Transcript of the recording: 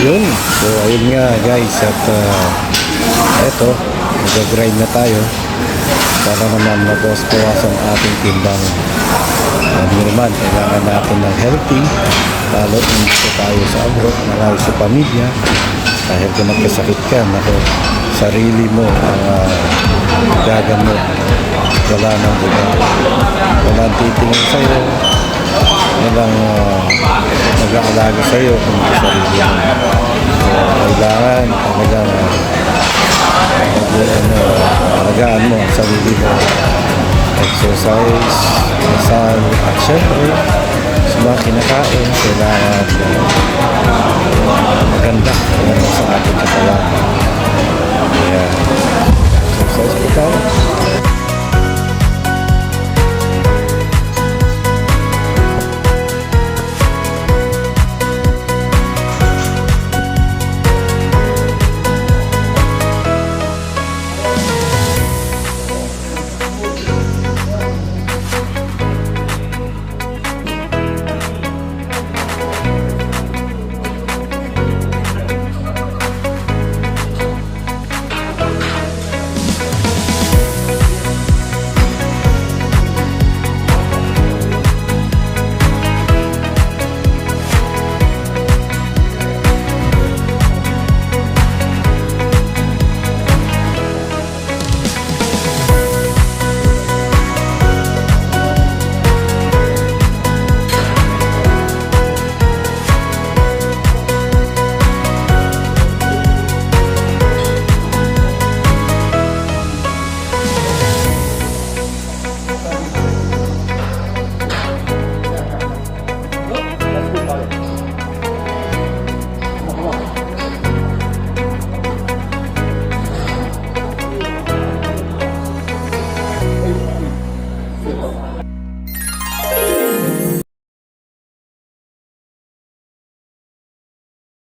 Yun. So, ayun nga guys. At eto, mag-grind na tayo para naman mabawas-bawasan ating timbang. Hindi naman, kailangan natin ng healthy. Lalo dito tayo sa abroad, marami sa pamilya. Dahil kung nagkasakit ka, naku, sarili mo ang gagamot. Wala nang iba. Walang titingin sa'yo. Walang mag-aalaga sa'yo kung sa sarili mo. So, kailangan talagang alagaan mo ang sarili mo. Exercise, masal, at syempre sa mga kinakain, kailangan